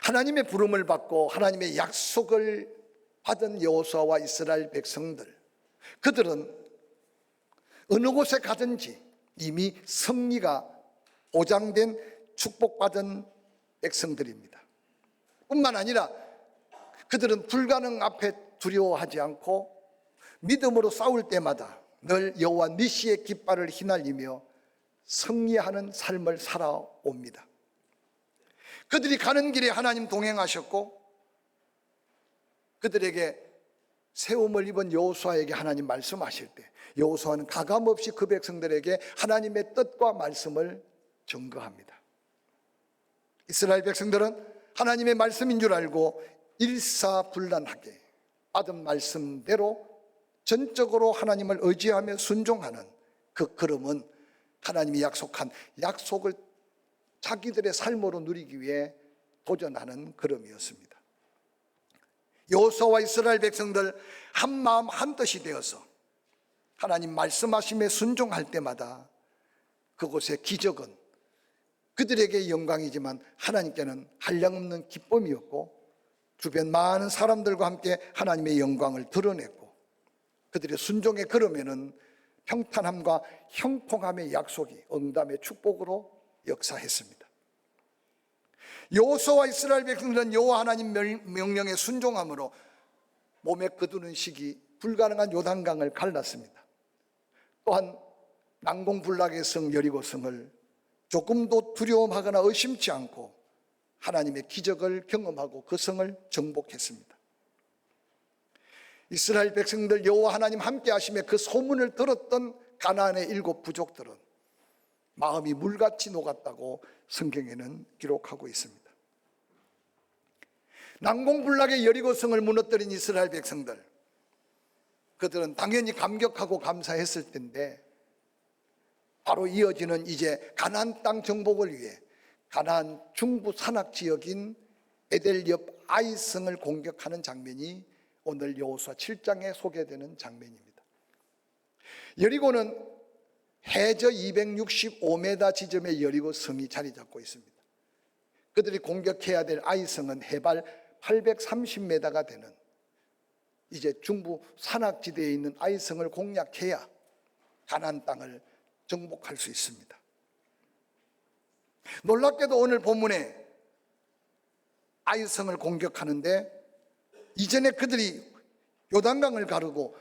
하나님의 부름을 받고 하나님의 약속을 받은 여호수아와 이스라엘 백성들, 그들은 어느 곳에 가든지 이미 승리가 보장된 축복받은 백성들입니다. 뿐만 아니라 그들은 불가능 앞에 두려워하지 않고 믿음으로 싸울 때마다 늘 여호와 니시의 깃발을 휘날리며 승리하는 삶을 살아옵니다. 그들이 가는 길에 하나님 동행하셨고, 그들에게 세움을 입은 여호수아에게 하나님 말씀하실 때 여호수아는 가감없이 그 백성들에게 하나님의 뜻과 말씀을 증거합니다. 이스라엘 백성들은 하나님의 말씀인 줄 알고 일사불란하게 받은 말씀대로 전적으로 하나님을 의지하며 순종하는 그 걸음은 하나님이 약속한 약속을 자기들의 삶으로 누리기 위해 도전하는 걸음이었습니다. 여호수아와 이스라엘 백성들 한 마음 한 뜻이 되어서 하나님 말씀하심에 순종할 때마다 그곳의 기적은 그들에게 영광이지만 하나님께는 한량없는 기쁨이었고, 주변 많은 사람들과 함께 하나님의 영광을 드러냈고, 그들의 순종의 걸음에는 평탄함과 형통함의 약속이 응답의 축복으로 역사했습니다. 여호수아와 이스라엘 백성들은 여호와 하나님 명령에 순종함으로 몸에 거두는 시기 불가능한 요단강을 갈랐습니다. 또한 난공불락의 성 여리고성을 조금도 두려움하거나 의심치 않고 하나님의 기적을 경험하고 그 성을 정복했습니다. 이스라엘 백성들 여호와 하나님 함께 하심에 그 소문을 들었던 가나안의 7 부족들은 마음이 물같이 녹았다고 성경에는 기록하고 있습니다. 난공불락의 여리고성을 무너뜨린 이스라엘 백성들, 그들은 당연히 감격하고 감사했을 텐데, 바로 이어지는 이제 가나안 땅 정복을 위해 가나안 중부 산악 지역인 에델 옆 아이성을 공격하는 장면이 오늘 여호수아 7장에 소개되는 장면입니다. 여리고는 해저 265m 지점에 여리고 성이 자리 잡고 있습니다. 그들이 공격해야 될 아이성은 해발 830m가 되는 이제 중부 산악지대에 있는 아이성을 공략해야 가나안 땅을 정복할 수 있습니다. 놀랍게도 오늘 본문에 아이성을 공격하는데, 이전에 그들이 요단강을 가르고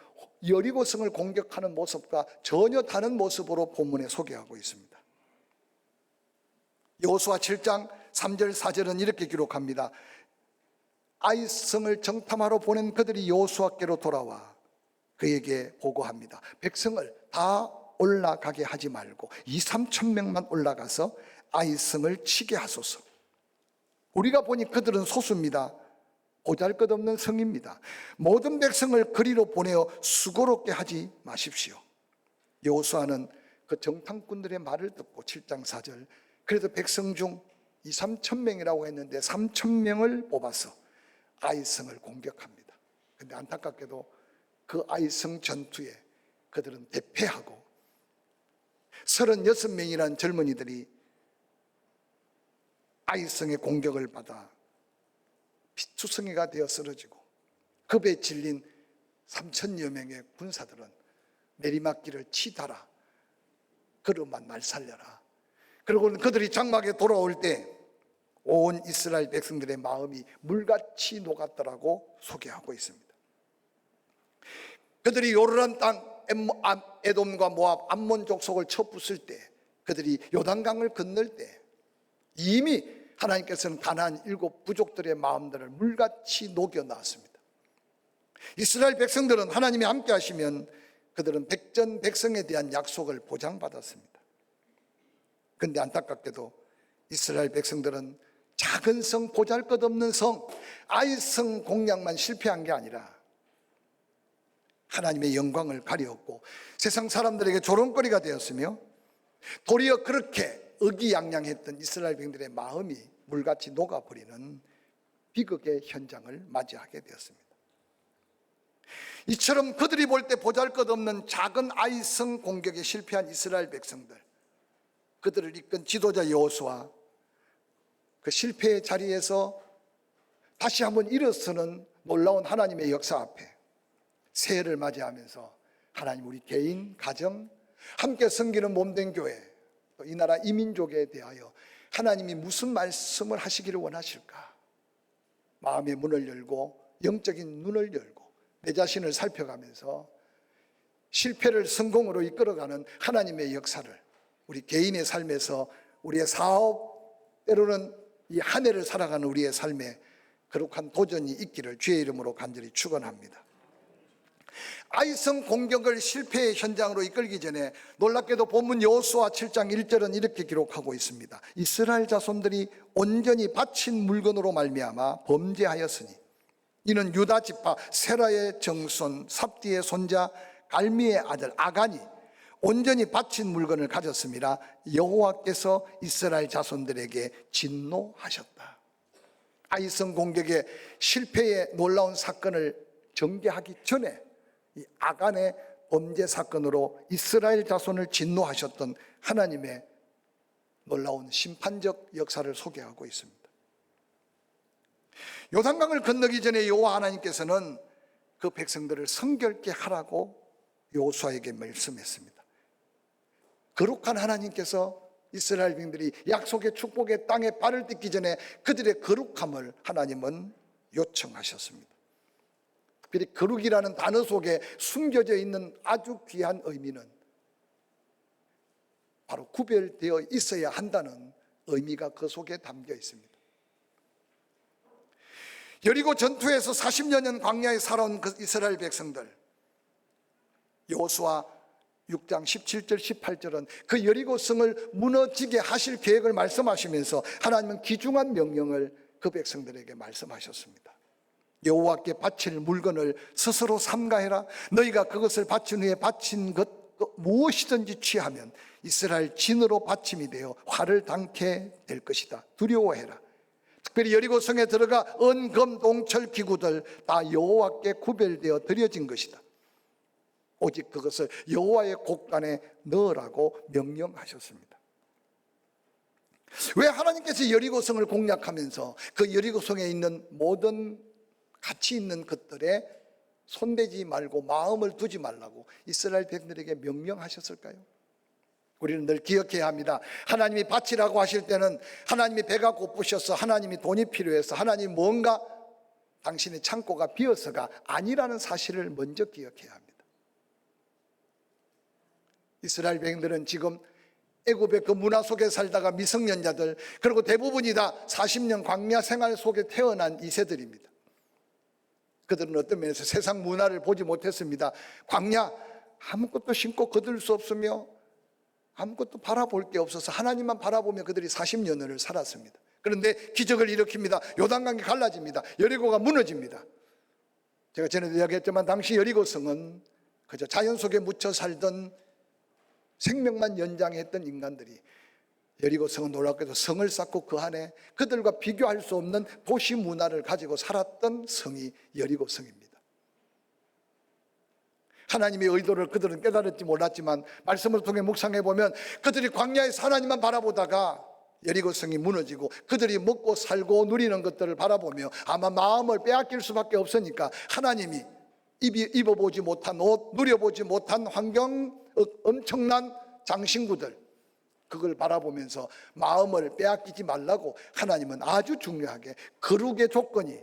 여리고성을 공격하는 모습과 전혀 다른 모습으로 본문에 소개하고 있습니다. 여호수아 7장 3절 4절은 이렇게 기록합니다. 아이성을 정탐하러 보낸 그들이 여호수아께로 돌아와 그에게 보고합니다. 백성을 다 올라가게 하지 말고 2-3천 명만 올라가서 아이성을 치게 하소서. 우리가 보니 그들은 소수입니다. 보잘것없는 성입니다. 모든 백성을 그리로 보내어 수고롭게 하지 마십시오. 여호수아는 그 정탐꾼들의 말을 듣고 7장 4절, 그래도 백성 중 2-3천 명이라고 했는데 3천 명을 뽑아서 아이성을 공격합니다. 그런데 안타깝게도 그 아이성 전투에 그들은 대패하고 36명이라는 젊은이들이 아이성의 공격을 받아 피투성이가 되어 쓰러지고, 급에 질린 3천여 명의 군사들은 내리막길을 치달아 걸음만 날 살려라. 그리고 그들이 장막에 돌아올 때 온 이스라엘 백성들의 마음이 물같이 녹았더라고 소개하고 있습니다. 그들이 요르단 땅 에돔과 모압 암몬 족속을 쳐부술 때, 그들이 요단강을 건널 때 이미 하나님께서는 가나안 7 부족들의 마음들을 물같이 녹여놨습니다. 이스라엘 백성들은 하나님이 함께 하시면 그들은 백전백성에 대한 약속을 보장받았습니다. 그런데 안타깝게도 이스라엘 백성들은 작은 성, 보잘것없는 성 아이성 공략만 실패한 게 아니라 하나님의 영광을 가리었고 세상 사람들에게 조롱거리가 되었으며, 도리어 그렇게 의기양양했던 이스라엘 백성들의 마음이 물같이 녹아버리는 비극의 현장을 맞이하게 되었습니다. 이처럼 그들이 볼 때 보잘것없는 작은 아이성 공격에 실패한 이스라엘 백성들, 그들을 이끈 지도자 여호수아, 그 실패의 자리에서 다시 한번 일어서는 놀라운 하나님의 역사 앞에 새해를 맞이하면서 하나님, 우리 개인, 가정, 함께 섬기는 몸된 교회, 또 이 나라 이민족에 대하여 하나님이 무슨 말씀을 하시기를 원하실까? 마음의 문을 열고 영적인 눈을 열고 내 자신을 살펴가면서 실패를 성공으로 이끌어가는 하나님의 역사를 우리 개인의 삶에서, 우리의 사업, 때로는 이 한 해를 살아가는 우리의 삶에 거룩한 도전이 있기를 주의 이름으로 간절히 축원합니다. 아이성 공격을 실패의 현장으로 이끌기 전에 놀랍게도 본문 여호수아 7장 1절은 이렇게 기록하고 있습니다. 이스라엘 자손들이 온전히 바친 물건으로 말미암아 범죄하였으니 이는 유다 지파 세라의 정손 삽디의 손자 갈미의 아들 아간이 온전히 바친 물건을 가졌습니다. 여호와께서 이스라엘 자손들에게 진노하셨다. 아이성 공격의 실패의 놀라운 사건을 전개하기 전에 이 아간의 범죄 사건으로 이스라엘 자손을 진노하셨던 하나님의 놀라운 심판적 역사를 소개하고 있습니다. 요단강을 건너기 전에 여호와 하나님께서는 그 백성들을 성결케 하라고 여호수아에게 말씀했습니다. 거룩한 하나님께서 이스라엘 백성들이 약속의 축복의 땅에 발을 딛기 전에 그들의 거룩함을 하나님은 요청하셨습니다. 특별히 거룩이라는 단어 속에 숨겨져 있는 아주 귀한 의미는 바로 구별되어 있어야 한다는 의미가 그 속에 담겨 있습니다. 여리고 전투에서 40여 년 광야에 살아온 그 이스라엘 백성들, 여호수아 6장 17절 18절은 그 여리고 성을 무너지게 하실 계획을 말씀하시면서 하나님은 귀중한 명령을 그 백성들에게 말씀하셨습니다. 여호와께 바칠 물건을 스스로 삼가해라. 너희가 그것을 바친 후에 바친 것 무엇이든지 취하면 이스라엘 진으로 받침이 되어 화를 당케 될 것이다. 두려워해라. 특별히 여리고 성에 들어가 은, 금, 동철 기구들 다 여호와께 구별되어 드려진 것이다. 오직 그것을 여호와의 곳간에 넣으라고 명령하셨습니다. 왜 하나님께서 여리고성을 공략하면서 그 여리고성에 있는 모든 가치 있는 것들에 손대지 말고 마음을 두지 말라고 이스라엘 백성들에게 명령하셨을까요? 우리는 늘 기억해야 합니다. 하나님이 바치라고 하실 때는 하나님이 배가 고프셔서, 하나님이 돈이 필요해서, 하나님이 뭔가 당신의 창고가 비어서가 아니라는 사실을 먼저 기억해야 합니다. 이스라엘 백성들은 지금 애굽의 그 문화 속에 살다가 미성년자들, 그리고 대부분이 다 40년 광야 생활 속에 태어난 2세들입니다. 그들은 어떤 면에서 세상 문화를 보지 못했습니다. 광야 아무것도 신고 거둘 수 없으며 아무것도 바라볼 게 없어서 하나님만 바라보며 그들이 40년을 살았습니다. 그런데 기적을 일으킵니다. 요단강이 갈라집니다. 여리고가 무너집니다. 제가 전에도 이야기했지만 당시 여리고성은 그저 자연 속에 묻혀 살던 생명만 연장했던 인간들이, 여리고성은 놀랍게도 성을 쌓고 그 안에 그들과 비교할 수 없는 도시 문화를 가지고 살았던 성이 여리고성입니다. 하나님의 의도를 그들은 깨달을지 몰랐지만 말씀을 통해 묵상해 보면 그들이 광야에서 하나님만 바라보다가 여리고성이 무너지고 그들이 먹고 살고 누리는 것들을 바라보며 아마 마음을 빼앗길 수밖에 없으니까 하나님이 입어보지 못한 옷, 누려보지 못한 환경, 엄청난 장신구들, 그걸 바라보면서 마음을 빼앗기지 말라고 하나님은 아주 중요하게 거룩의 조건이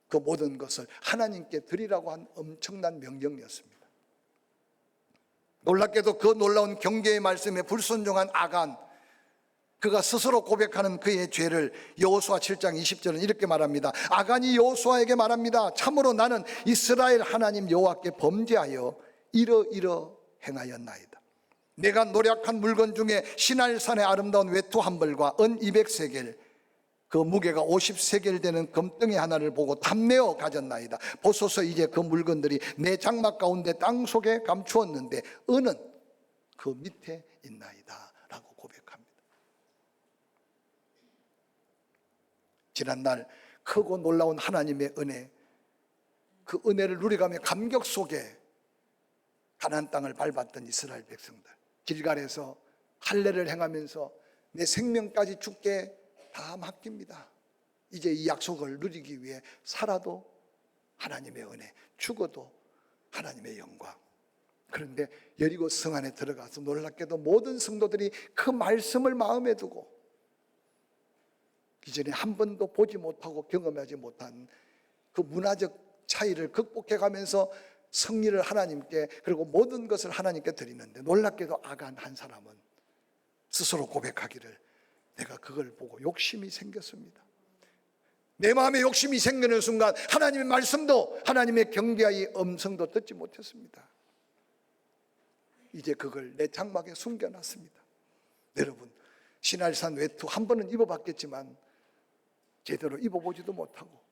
그 모든 것을 하나님께 드리라고 한 엄청난 명령이었습니다. 놀랍게도 그 놀라운 경계의 말씀에 불순종한 아간, 그가 스스로 고백하는 그의 죄를 여호수아 7장 20절은 이렇게 말합니다. 아간이 여호수아에게 말합니다. 참으로 나는 이스라엘 하나님 여호와께 범죄하여 이러이러 행하였나이다. 내가 노력한 물건 중에 시날산의 아름다운 외투 한 벌과 은 200세겔, 그 무게가 50세겔 되는 금덩이 하나를 보고 탐내어 가졌나이다. 보소서 이제 그 물건들이 내 장막 가운데 땅 속에 감추었는데 은은 그 밑에 있나이다 라고 고백합니다. 지난날 크고 놀라운 하나님의 은혜, 그 은혜를 누려가며 감격 속에 가나안 땅을 밟았던 이스라엘 백성들, 길갈에서 할례를 행하면서 내 생명까지 주께 다 맡깁니다. 이제 이 약속을 누리기 위해 살아도 하나님의 은혜, 죽어도 하나님의 영광. 그런데 여리고 성 안에 들어가서 놀랍게도 모든 성도들이 그 말씀을 마음에 두고 이전에 한 번도 보지 못하고 경험하지 못한 그 문화적 차이를 극복해 가면서 승리를 하나님께, 그리고 모든 것을 하나님께 드리는데, 놀랍게도 아간 한 사람은 스스로 고백하기를, 내가 그걸 보고 욕심이 생겼습니다. 내 마음에 욕심이 생기는 순간 하나님의 말씀도, 하나님의 경계의 음성도 듣지 못했습니다. 이제 그걸 내 장막에 숨겨놨습니다. 여러분, 신할산 외투 한 번은 입어봤겠지만 제대로 입어보지도 못하고,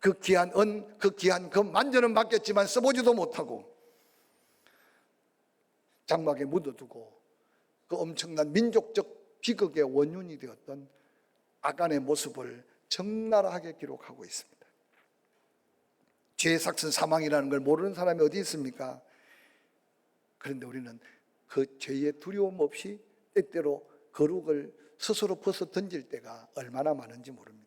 그 귀한 은, 그 귀한 금 만져는 봤겠지만 써보지도 못하고 장막에 묻어두고 그 엄청난 민족적 비극의 원흉이 되었던 아간의 모습을 적나라하게 기록하고 있습니다. 죄의 삭슨 사망이라는 걸 모르는 사람이 어디 있습니까? 그런데 우리는 그 죄의 두려움 없이 때때로 거룩을 스스로 벗어 던질 때가 얼마나 많은지 모릅니다.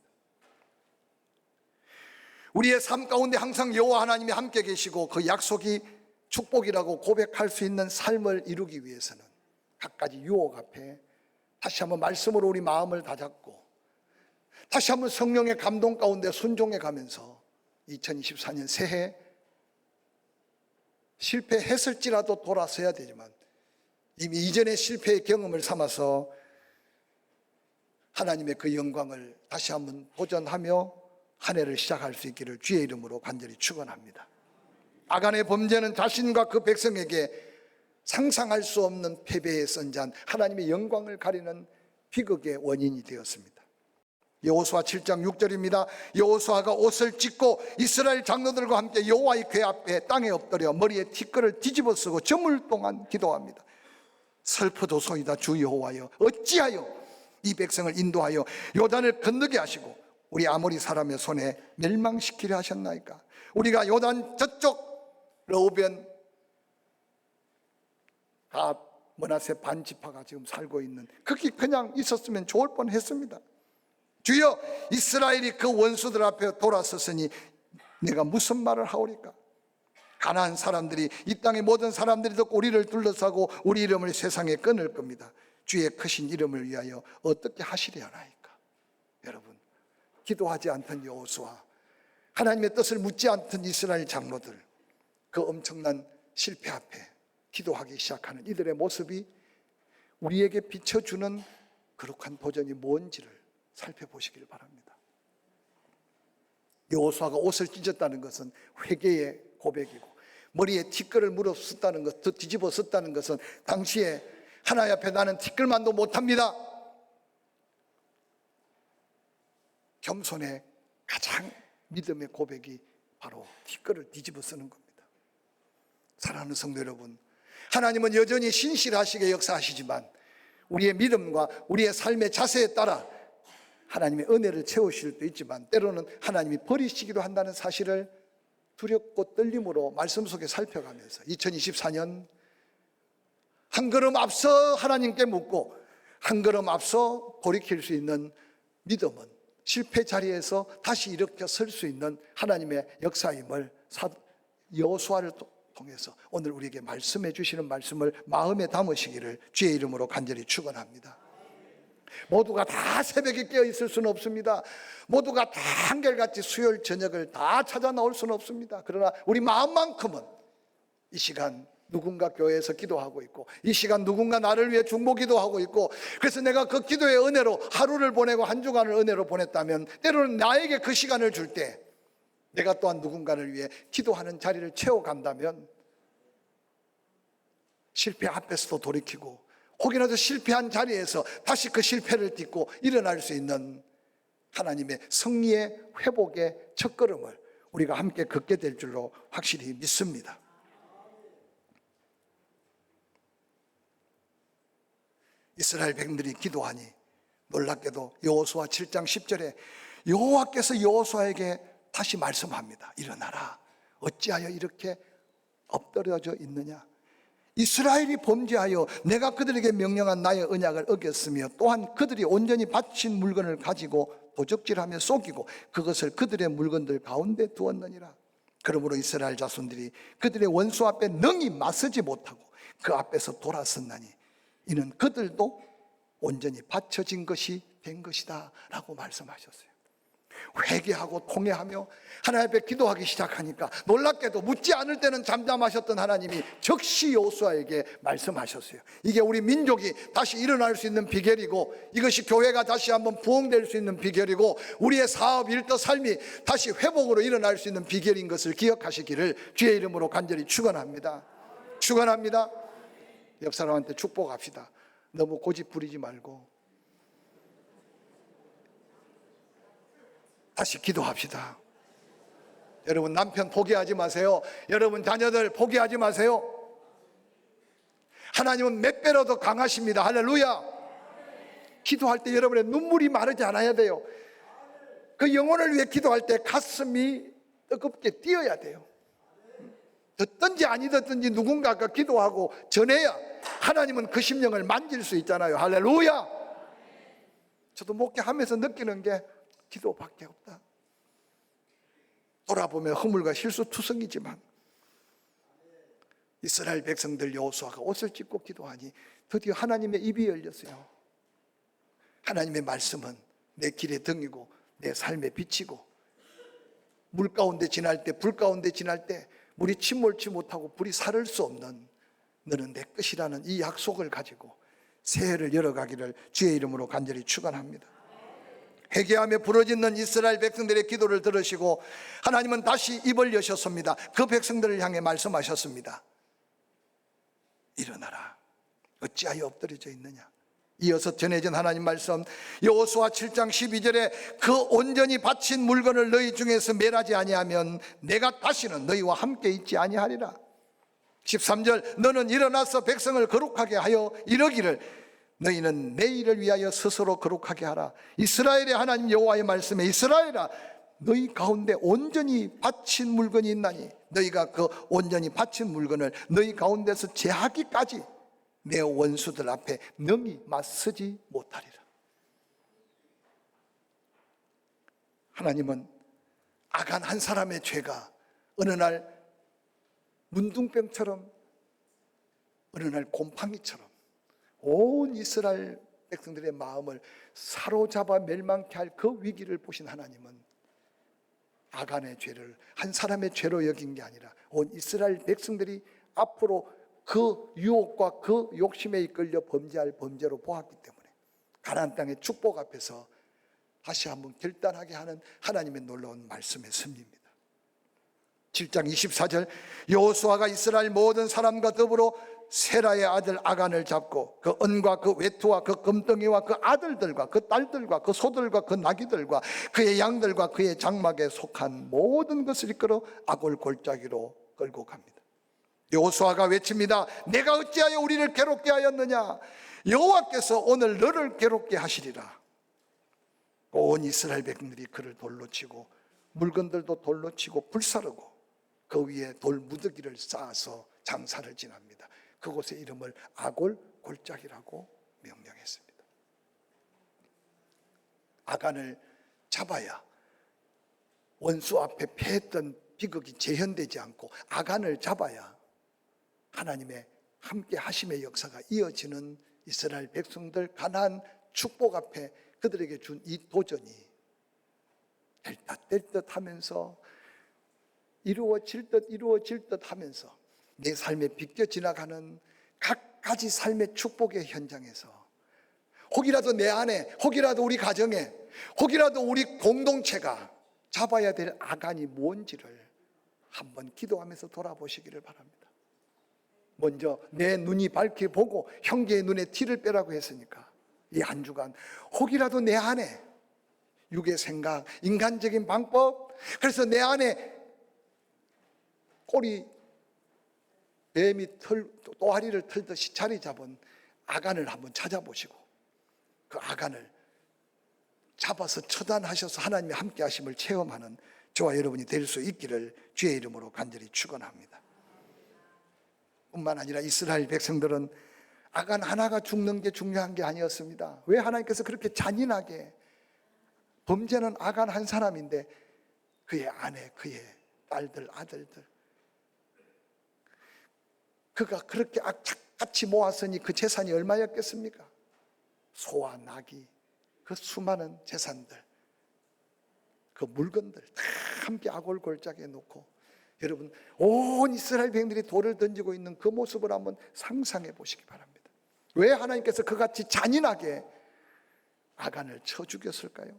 우리의 삶 가운데 항상 여호와 하나님이 함께 계시고 그 약속이 축복이라고 고백할 수 있는 삶을 이루기 위해서는 갖가지 유혹 앞에 다시 한번 말씀으로 우리 마음을 다잡고 다시 한번 성령의 감동 가운데 순종해 가면서 2024년 새해 실패했을지라도 돌아서야 되지만 이미 이전의 실패의 경험을 삼아서 하나님의 그 영광을 다시 한번 도전하며 한 해를 시작할 수 있기를 주의 이름으로 간절히 축원합니다. 아간의 범죄는 자신과 그 백성에게 상상할 수 없는 패배의 선잔, 하나님의 영광을 가리는 비극의 원인이 되었습니다. 여호수아 7장 6절입니다. 여호수아가 옷을 찢고 이스라엘 장로들과 함께 여호와의 궤 앞에 땅에 엎드려 머리에 티끌을 뒤집어 쓰고 저물 동안 기도합니다. 슬프도소이다 주 여호와여, 어찌하여 이 백성을 인도하여 요단을 건너게 하시고 우리 아모리 사람의 손에 멸망시키려 하셨나이까? 우리가 요단 저쪽 르우벤, 갓, 므낫세 반지파가 지금 살고 있는, 거기 그냥 있었으면 좋을 뻔했습니다. 주여, 이스라엘이 그 원수들 앞에 돌아섰으니 내가 무슨 말을 하오리까? 가나안 사람들이, 이 땅의 모든 사람들이 듣고 우리를 둘러싸고 우리 이름을 세상에 끊을 겁니다. 주의 크신 이름을 위하여 어떻게 하시려 하나이까? 여러분, 기도하지 않던 여호수아, 하나님의 뜻을 묻지 않던 이스라엘 장로들, 그 엄청난 실패 앞에 기도하기 시작하는 이들의 모습이 우리에게 비춰주는 거룩한 도전이 뭔지를 살펴보시길 바랍니다. 여호수아가 옷을 찢었다는 것은 회개의 고백이고, 머리에 티끌을 물어 썼다는 것, 뒤집어 썼다는 것은 당시에 하나님 앞에 나는 티끌만도 못합니다, 겸손의 가장 믿음의 고백이 바로 티끌을 뒤집어 쓰는 겁니다. 사랑하는 성도 여러분, 하나님은 여전히 신실하시게 역사하시지만 우리의 믿음과 우리의 삶의 자세에 따라 하나님의 은혜를 채우실 수도 있지만 때로는 하나님이 버리시기도 한다는 사실을 두렵고 떨림으로 말씀 속에 살펴가면서 2024년 한 걸음 앞서 하나님께 묻고 한 걸음 앞서 돌이킬 수 있는 믿음은 실패 자리에서 다시 일으켜 설 수 있는 하나님의 역사임을 여호수아를 통해서 오늘 우리에게 말씀해 주시는 말씀을 마음에 담으시기를 주의 이름으로 간절히 축원합니다. 모두가 다 새벽에 깨어 있을 수는 없습니다. 모두가 다 한결같이 수요일 저녁을 다 찾아 나올 수는 없습니다. 그러나 우리 마음만큼은 이 시간 누군가 교회에서 기도하고 있고, 이 시간 누군가 나를 위해 중보 기도하고 있고, 그래서 내가 그 기도의 은혜로 하루를 보내고 한 주간을 은혜로 보냈다면 때로는 나에게 그 시간을 줄 때 내가 또한 누군가를 위해 기도하는 자리를 채워간다면 실패 앞에서도 돌이키고 혹이라도 실패한 자리에서 다시 그 실패를 딛고 일어날 수 있는 하나님의 승리의 회복의 첫걸음을 우리가 함께 걷게 될 줄로 확실히 믿습니다. 이스라엘 백성들이 기도하니 놀랍게도 여호수아 7장 10절에 여호와께서 여호수아에게 다시 말씀합니다. 일어나라, 어찌하여 이렇게 엎드려져 있느냐? 이스라엘이 범죄하여 내가 그들에게 명령한 나의 언약을 어겼으며 또한 그들이 온전히 바친 물건을 가지고 도적질하며 속이고 그것을 그들의 물건들 가운데 두었느니라. 그러므로 이스라엘 자손들이 그들의 원수 앞에 능히 맞서지 못하고 그 앞에서 돌아섰나니 이는 그들도 온전히 받쳐진 것이 된 것이다 라고 말씀하셨어요. 회개하고 통회하며 하나님 앞에 기도하기 시작하니까 놀랍게도 묻지 않을 때는 잠잠하셨던 하나님이 즉시 여호수아에게 말씀하셨어요. 이게 우리 민족이 다시 일어날 수 있는 비결이고, 이것이 교회가 다시 한번 부흥될 수 있는 비결이고, 우리의 사업, 일터, 삶이 다시 회복으로 일어날 수 있는 비결인 것을 기억하시기를 주의 이름으로 간절히 축원합니다. 축원합니다. 옆 사람한테 축복합시다. 너무 고집 부리지 말고 다시 기도합시다. 여러분 남편 포기하지 마세요. 여러분 자녀들 포기하지 마세요. 하나님은 몇 배로 더 강하십니다. 할렐루야. 기도할 때 여러분의 눈물이 마르지 않아야 돼요. 그 영혼을 위해 기도할 때 가슴이 뜨겁게 뛰어야 돼요. 듣든지 아니 듣든지 누군가가 기도하고 전해야 하나님은 그 심령을 만질 수 있잖아요. 할렐루야. 저도 목회하면서 느끼는 게 기도밖에 없다. 돌아보면 허물과 실수투성이지만 이스라엘 백성들 여호수아가 옷을 찢고 기도하니 드디어 하나님의 입이 열렸어요. 하나님의 말씀은 내 길의 등이고 내 삶의 빛이고, 물 가운데 지날 때, 불 가운데 지날 때 물이 침몰치 못하고 불이 사를 수 없는 너는 내 것이라는 이 약속을 가지고 새해를 열어가기를 주의 이름으로 간절히 축원합니다. 회개하며 부르짖는 이스라엘 백성들의 기도를 들으시고 하나님은 다시 입을 여셨습니다. 그 백성들을 향해 말씀하셨습니다. 일어나라. 어찌하여 엎드려져 있느냐. 이어서 전해진 하나님 말씀, 여호수아 7장 12절에 그 온전히 바친 물건을 너희 중에서 멸하지 아니하면 내가 다시는 너희와 함께 있지 아니하리라. 13절, 너는 일어나서 백성을 거룩하게 하여 이르기를 너희는 내일을 위하여 스스로 거룩하게 하라. 이스라엘의 하나님 여호와의 말씀에 이스라엘아, 너희 가운데 온전히 바친 물건이 있나니 너희가 그 온전히 바친 물건을 너희 가운데서 제하기까지 내 원수들 앞에 능히 맞서지 못하리라. 하나님은 아간 한 사람의 죄가 어느 날 문둥병처럼, 어느 날 곰팡이처럼 온 이스라엘 백성들의 마음을 사로잡아 멸망케 할 그 위기를 보신 하나님은 아간의 죄를 한 사람의 죄로 여긴 게 아니라 온 이스라엘 백성들이 앞으로 그 유혹과 그 욕심에 이끌려 범죄할 범죄로 보았기 때문에 가나안 땅의 축복 앞에서 다시 한번 결단하게 하는 하나님의 놀라운 말씀의 섭리입니다. 7장 24절, 여호수아가 이스라엘 모든 사람과 더불어 세라의 아들 아간을 잡고 그 은과 그 외투와 그 금덩이와 그 아들들과 그 딸들과 그 소들과 그 나귀들과 그의 양들과 그의 장막에 속한 모든 것을 이끌어 아골 골짜기로 끌고 갑니다. 여호수아가 외칩니다. 내가 어찌하여 우리를 괴롭게 하였느냐. 여호와께서 오늘 너를 괴롭게 하시리라. 온 이스라엘 백성들이 그를 돌로 치고 물건들도 돌로 치고 불사르고 그 위에 돌 무더기를 쌓아서 장사를 지납니다. 그곳의 이름을 아골 골짜기라고 명명했습니다. 아간을 잡아야 원수 앞에 패했던 비극이 재현되지 않고, 아간을 잡아야 하나님의 함께 하심의 역사가 이어지는 이스라엘 백성들 가나안 축복 앞에 그들에게 준 이 도전이 될 듯 하면서 이루어질 듯 하면서 내 삶에 비껴 지나가는 각가지 삶의 축복의 현장에서 혹이라도 내 안에, 혹이라도 우리 가정에, 혹이라도 우리 공동체가 잡아야 될 아간이 뭔지를 한번 기도하면서 돌아보시기를 바랍니다. 먼저 내 눈이 밝게 보고 형제의 눈에 티를 빼라고 했으니까 이 한 주간 혹이라도 내 안에 육의 생각, 인간적인 방법, 그래서 내 안에 꼬리 뱀이 또아리를 털듯이 자리 잡은 아간을 한번 찾아보시고 그 아간을 잡아서 처단하셔서 하나님의 함께 하심을 체험하는 저와 여러분이 될 수 있기를 주의 이름으로 간절히 축원합니다. 뿐만 아니라 이스라엘 백성들은 아간 하나가 죽는 게 중요한 게 아니었습니다. 왜 하나님께서 그렇게 잔인하게 범죄는 아간 한 사람인데 그의 아내, 그의 딸들, 아들들, 그가 그렇게 악착같이 모았으니 그 재산이 얼마였겠습니까? 소와 나귀, 그 수많은 재산들, 그 물건들 다 함께 아골골짜기에 놓고, 여러분 온 이스라엘 백성들이 돌을 던지고 있는 그 모습을 한번 상상해 보시기 바랍니다. 왜 하나님께서 그같이 잔인하게 아간을 쳐 죽였을까요?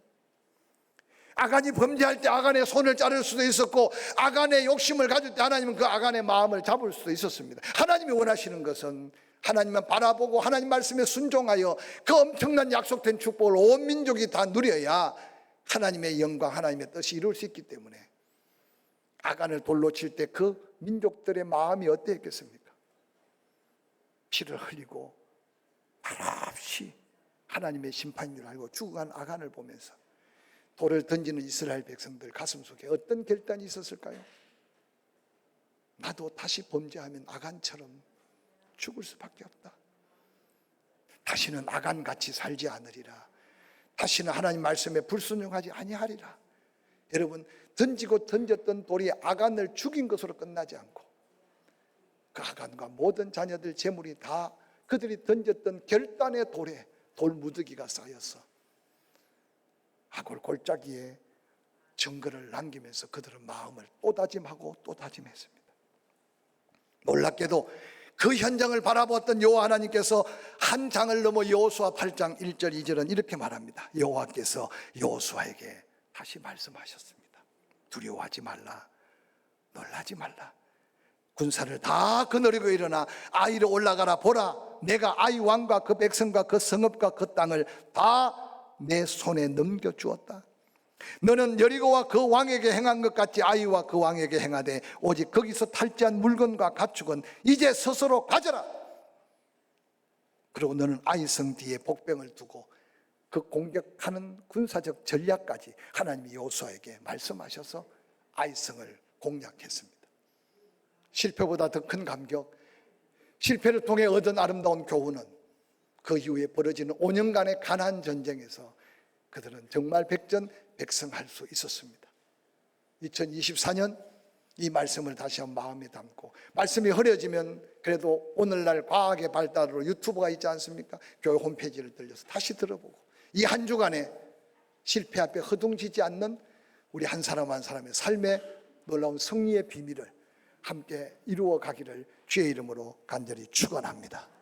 아간이 범죄할 때 아간의 손을 자를 수도 있었고, 아간의 욕심을 가질 때 하나님은 그 아간의 마음을 잡을 수도 있었습니다. 하나님이 원하시는 것은 하나님만 바라보고 하나님 말씀에 순종하여 그 엄청난 약속된 축복을 온 민족이 다 누려야 하나님의 영광, 하나님의 뜻이 이룰 수 있기 때문에 아간을 돌로 칠 때 그 민족들의 마음이 어땠겠습니까? 피를 흘리고 말없이 하나님의 심판인 줄 알고 죽어간 아간을 보면서 돌을 던지는 이스라엘 백성들 가슴 속에 어떤 결단이 있었을까요? 나도 다시 범죄하면 아간처럼 죽을 수밖에 없다. 다시는 아간같이 살지 않으리라. 다시는 하나님 말씀에 불순종하지 아니하리라. 여러분, 던지고 던졌던 돌이 아간을 죽인 것으로 끝나지 않고 그 아간과 모든 자녀들 재물이 다 그들이 던졌던 결단의 돌에 돌무더기가 쌓여서 아골 골짜기에 증거를 남기면서 그들은 마음을 또 다짐하고 또 다짐했습니다. 놀랍게도 그 현장을 바라보았던 여호와 하나님께서 한 장을 넘어 여호수아 8장 1절 2절은 이렇게 말합니다. 여호와께서 여호수아에게 다시 말씀하셨습니다. 두려워하지 말라, 놀라지 말라. 군사를 다 거느리고 일어나 아이로 올라가라. 보라, 내가 아이 왕과 그 백성과 그 성읍과 그 땅을 다 내 손에 넘겨주었다. 너는 여리고와 그 왕에게 행한 것 같이 아이와 그 왕에게 행하되 오직 거기서 탈취한 물건과 가축은 이제 스스로 가져라. 그리고 너는 아이성 뒤에 복병을 두고 그 공격하는 군사적 전략까지 하나님이 여호수아에게 말씀하셔서 아이성을 공략했습니다. 실패보다 더 큰 감격, 실패를 통해 얻은 아름다운 교훈은 그 이후에 벌어지는 5년간의 가나안 전쟁에서 그들은 정말 백전백승할 수 있었습니다. 2024년 이 말씀을 다시 한번 마음에 담고, 말씀이 흐려지면 그래도 오늘날 과학의 발달으로 유튜브가 있지 않습니까? 교회 홈페이지를 들려서 다시 들어보고 이 한 주간에 실패 앞에 허둥지지 않는 우리 한 사람 한 사람의 삶의 놀라운 승리의 비밀을 함께 이루어 가기를 주의 이름으로 간절히 축원합니다.